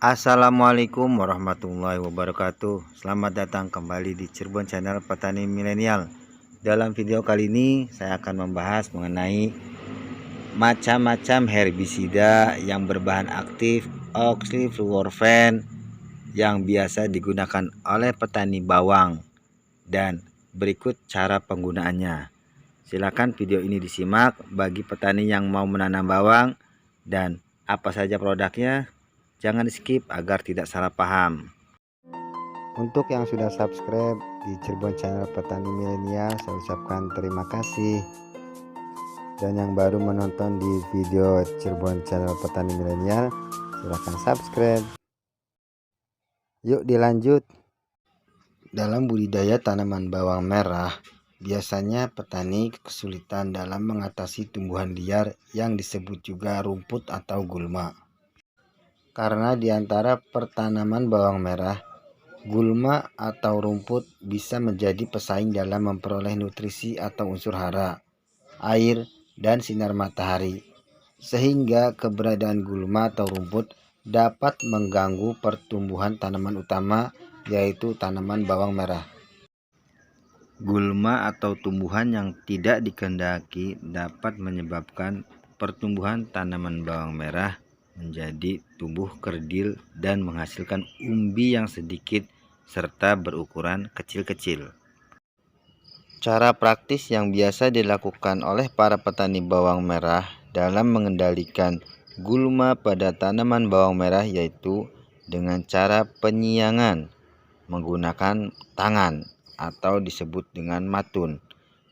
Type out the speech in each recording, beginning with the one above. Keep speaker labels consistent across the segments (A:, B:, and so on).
A: Assalamualaikum warahmatullahi wabarakatuh. Selamat datang kembali di Cirebon Channel Petani Milenial. Dalam video kali ini saya akan membahas mengenai macam-macam herbisida yang berbahan aktif oxyfluorphan yang biasa digunakan oleh petani bawang, dan berikut cara penggunaannya. Silakan video ini disimak bagi petani yang mau menanam bawang, dan apa saja produknya. Jangan di skip agar tidak salah paham. Untuk yang sudah subscribe di Cirebon Channel Petani Milenial, saya ucapkan terima kasih. Dan yang baru menonton di video Cirebon Channel Petani Milenial, silahkan subscribe. Yuk dilanjut. Dalam budidaya tanaman bawang merah, biasanya petani kesulitan dalam mengatasi tumbuhan liar yang disebut juga rumput atau gulma. Karena di antara pertanaman bawang merah, gulma atau rumput bisa menjadi pesaing dalam memperoleh nutrisi atau unsur hara, air, dan sinar matahari, sehingga keberadaan gulma atau rumput dapat mengganggu pertumbuhan tanaman utama, yaitu tanaman bawang merah. Gulma atau tumbuhan yang tidak dikehendaki dapat menyebabkan pertumbuhan tanaman bawang merah menjadi tumbuh kerdil dan menghasilkan umbi yang sedikit serta berukuran kecil-kecil. Cara praktis yang biasa dilakukan oleh para petani bawang merah dalam mengendalikan gulma pada tanaman bawang merah yaitu dengan cara penyiangan menggunakan tangan atau disebut dengan matun.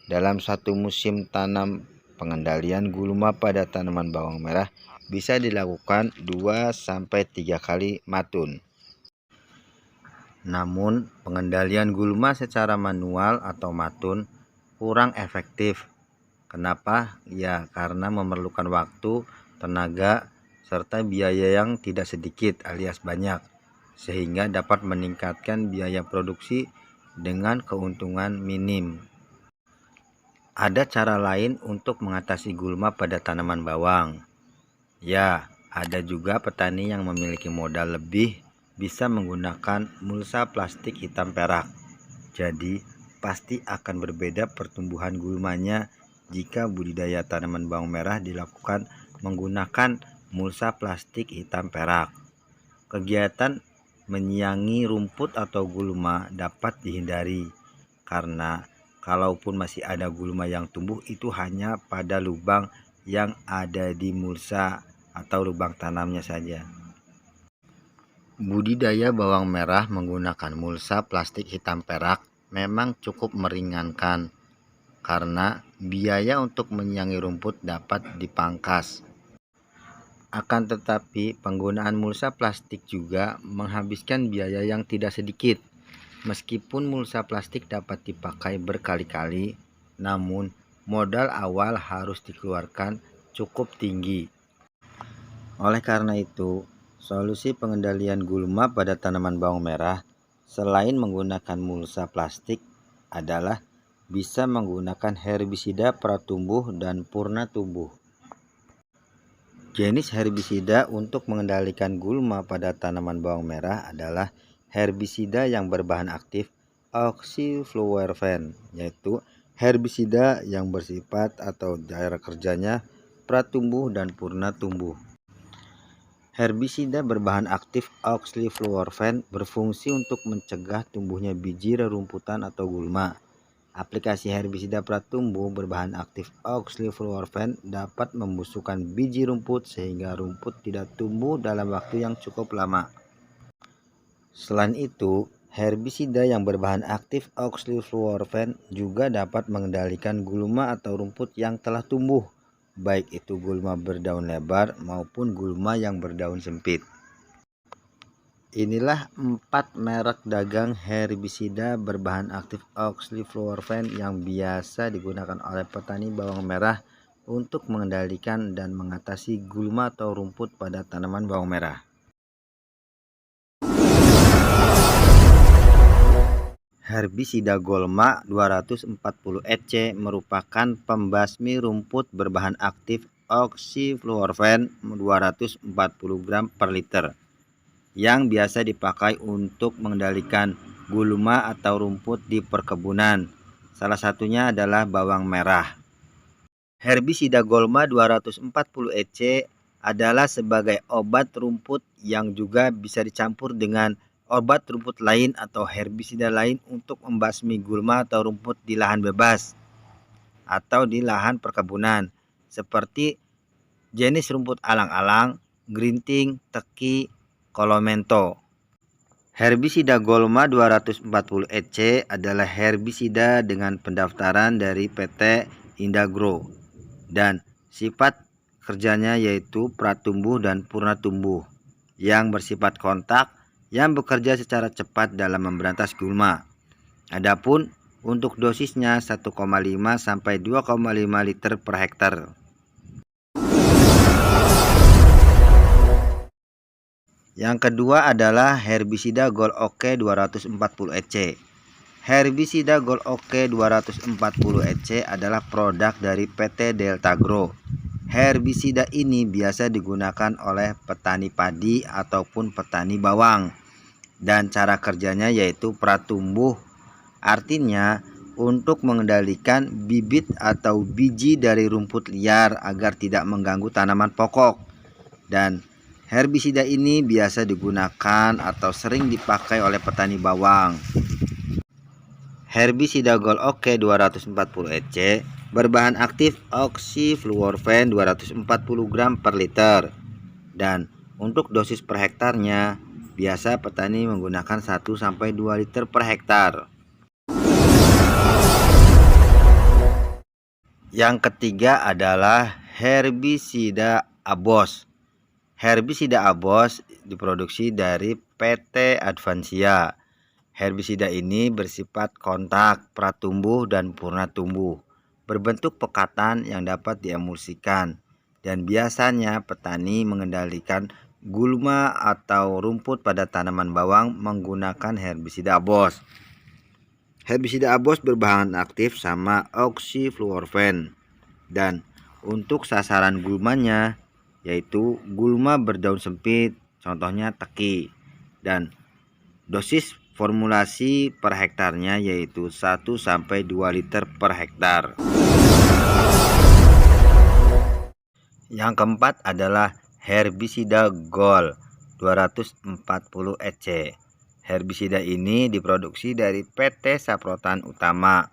A: Dalam satu musim tanam, pengendalian gulma pada tanaman bawang merah bisa dilakukan 2-3 kali matun. Namun, pengendalian gulma secara manual atau matun kurang efektif. Kenapa? Ya, karena memerlukan waktu, tenaga, serta biaya yang tidak sedikit alias banyak, sehingga dapat meningkatkan biaya produksi dengan keuntungan minim. Ada cara lain untuk mengatasi gulma pada tanaman bawang. Ya, ada juga petani yang memiliki modal lebih bisa menggunakan mulsa plastik hitam perak. Jadi, pasti akan berbeda pertumbuhan gulmanya jika budidaya tanaman bawang merah dilakukan menggunakan mulsa plastik hitam perak. Kegiatan menyiangi rumput atau gulma dapat dihindari, karena kalaupun masih ada gulma yang tumbuh itu hanya pada lubang yang ada di mulsa atau lubang tanamnya saja. Budidaya bawang merah menggunakan mulsa plastik hitam perak memang cukup meringankan karena biaya untuk menyiangi rumput dapat dipangkas. Akan tetapi penggunaan mulsa plastik juga menghabiskan biaya yang tidak sedikit. Meskipun mulsa plastik dapat dipakai berkali-kali, namun modal awal harus dikeluarkan cukup tinggi. Oleh karena itu, solusi pengendalian gulma pada tanaman bawang merah selain menggunakan mulsa plastik adalah bisa menggunakan herbisida pratumbuh dan purna tumbuh. Jenis herbisida untuk mengendalikan gulma pada tanaman bawang merah adalah herbisida yang berbahan aktif oxyfluorphan, yaitu herbisida yang bersifat atau daerah kerjanya pratumbuh dan purna tumbuh. Herbisida berbahan aktif oxyfluorphan berfungsi untuk mencegah tumbuhnya biji rerumputan atau gulma. Aplikasi herbisida pratumbuh berbahan aktif oxyfluorphan dapat membusukkan biji rumput sehingga rumput tidak tumbuh dalam waktu yang cukup lama. Selain itu, herbisida yang berbahan aktif oxyfluorphan juga dapat mengendalikan gulma atau rumput yang telah tumbuh, baik itu gulma berdaun lebar maupun gulma yang berdaun sempit. Inilah 4 merek dagang herbisida berbahan aktif oxyfluorphan yang biasa digunakan oleh petani bawang merah untuk mengendalikan dan mengatasi gulma atau rumput pada tanaman bawang merah. Herbisida Golma 240 EC merupakan pembasmi rumput berbahan aktif oxyfluorphan 240 gram per liter. yang biasa dipakai untuk mengendalikan gulma atau rumput di perkebunan. Salah satunya adalah bawang merah. Herbisida Golma 240 EC adalah sebagai obat rumput yang juga bisa dicampur dengan obat rumput lain atau herbisida lain untuk membasmi gulma atau rumput di lahan bebas atau di lahan perkebunan, seperti jenis rumput alang-alang, gerinting, teki, kolomento. Herbisida Golma 240 EC adalah herbisida dengan pendaftaran dari PT Indagro dan sifat kerjanya yaitu pratumbuh dan purnatumbuh yang bersifat kontak yang bekerja secara cepat dalam memberantas gulma. Adapun untuk dosisnya 1,5 sampai 2,5 liter per hektar. Yang kedua adalah herbisida Gold OK 240 EC. Herbisida Gold OK 240 EC adalah produk dari PT Deltagro. Herbisida ini biasa digunakan oleh petani padi ataupun petani bawang. Dan cara kerjanya yaitu pratumbuh. Artinya untuk mengendalikan bibit atau biji dari rumput liar agar tidak mengganggu tanaman pokok. Dan herbisida ini biasa digunakan atau sering dipakai oleh petani bawang. Herbisida Gold OK 240 EC berbahan aktif oxyfluorphan 240 gram per liter. Dan untuk dosis per hektarnya, biasa petani menggunakan 1 sampai 2 liter per hektar. Yang ketiga adalah herbisida Abos. Herbisida Abos diproduksi dari PT Advansia. Herbisida ini bersifat kontak, pratumbuh, dan purnatumbuh, berbentuk pekatan yang dapat diemulsikan, dan biasanya petani mengendalikan gulma atau rumput pada tanaman bawang menggunakan herbisida Abos. Herbisida Abos berbahan aktif sama oxyfluorphan, dan untuk sasaran gulmanya yaitu gulma berdaun sempit, contohnya teki, dan dosis formulasi per hektarnya yaitu 1 sampai 2 liter per hektar. Yang keempat adalah herbisida Gold 240 EC. Herbisida ini diproduksi dari PT Saprotan Utama.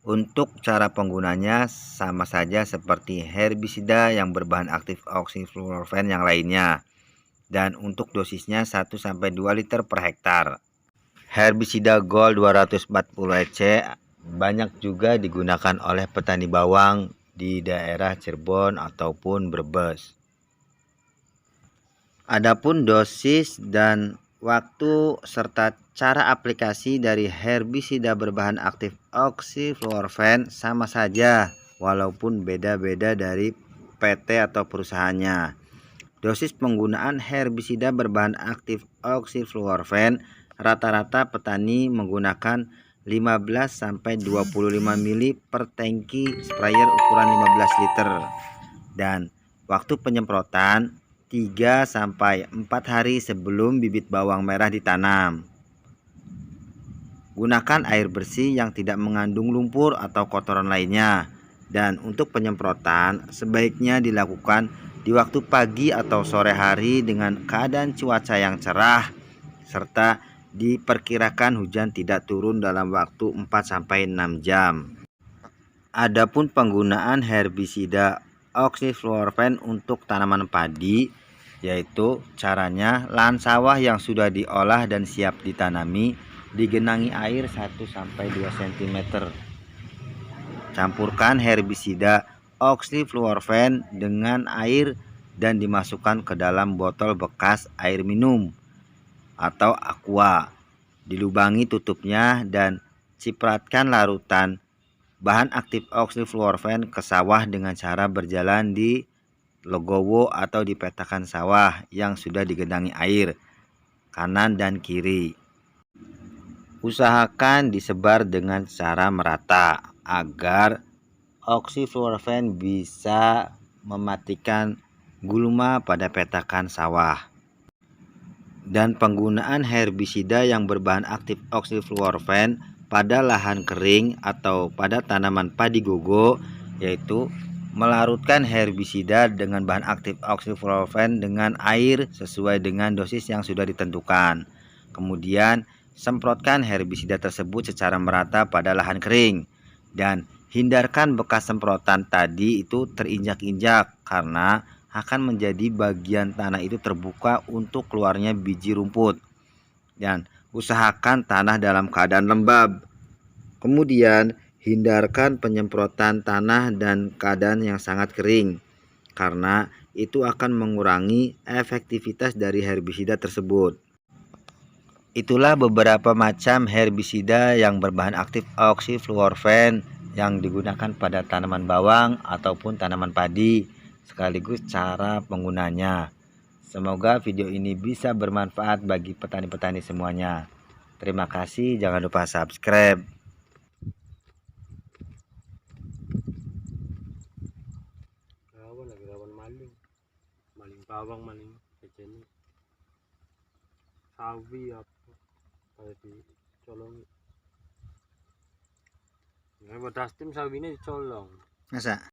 A: Untuk cara penggunanya sama saja seperti herbisida yang berbahan aktif oxyfluorphan yang lainnya. Dan untuk dosisnya 1 sampai 2 liter per hektar. Herbisida Gold 240 EC banyak juga digunakan oleh petani bawang di daerah Cirebon ataupun Brebes. Adapun dosis dan waktu serta cara aplikasi dari herbisida berbahan aktif oxyfluorphan sama saja walaupun beda-beda dari PT atau perusahaannya. Dosis penggunaan herbisida berbahan aktif oxyfluorphan rata-rata petani menggunakan 15 sampai 25 mili per tangki sprayer ukuran 15 liter. Dan waktu penyemprotan 3 sampai 4 hari sebelum bibit bawang merah ditanam. Gunakan air bersih yang tidak mengandung lumpur atau kotoran lainnya. Dan untuk penyemprotan sebaiknya dilakukan di waktu pagi atau sore hari dengan keadaan cuaca yang cerah serta diperkirakan hujan tidak turun dalam waktu 4 sampai 6 jam. Adapun penggunaan herbisida oxyfluorphan untuk tanaman padi yaitu caranya lahan sawah yang sudah diolah dan siap ditanami digenangi air 1 sampai 2 cm. Campurkan herbisida oxyfluorphan dengan air dan dimasukkan ke dalam botol bekas air minum atau aqua. Dilubangi tutupnya dan cipratkan larutan bahan aktif oxyfluorphan ke sawah dengan cara berjalan di logowo atau di petakan sawah yang sudah digenangi air kanan dan kiri. Usahakan disebar dengan cara merata agar oxyfluorphan bisa mematikan gulma pada petakan sawah. dan penggunaan herbisida yang berbahan aktif oxyfluorphan pada lahan kering atau pada tanaman padi gogo, yaitu melarutkan herbisida dengan bahan aktif oxyfluorphan dengan air sesuai dengan dosis yang sudah ditentukan. Kemudian semprotkan herbisida tersebut secara merata pada lahan kering dan hindarkan bekas semprotan tadi itu terinjak-injak karena akan menjadi bagian tanah itu terbuka untuk keluarnya biji rumput, dan usahakan tanah dalam keadaan lembab. Kemudian hindarkan penyemprotan tanah dan keadaan yang sangat kering karena itu akan mengurangi efektivitas dari herbisida tersebut. Itulah beberapa macam herbisida yang berbahan aktif oxyfluorphan yang digunakan pada tanaman bawang ataupun tanaman padi, sekaligus cara penggunanya. Semoga video ini bisa bermanfaat bagi petani-petani semuanya. Terima kasih, jangan lupa subscribe.
B: Rawan maling bawang, maling kecil sawi apa kayak dicolong. Nggak mau dastim sawi ini dicolong.
A: Masa?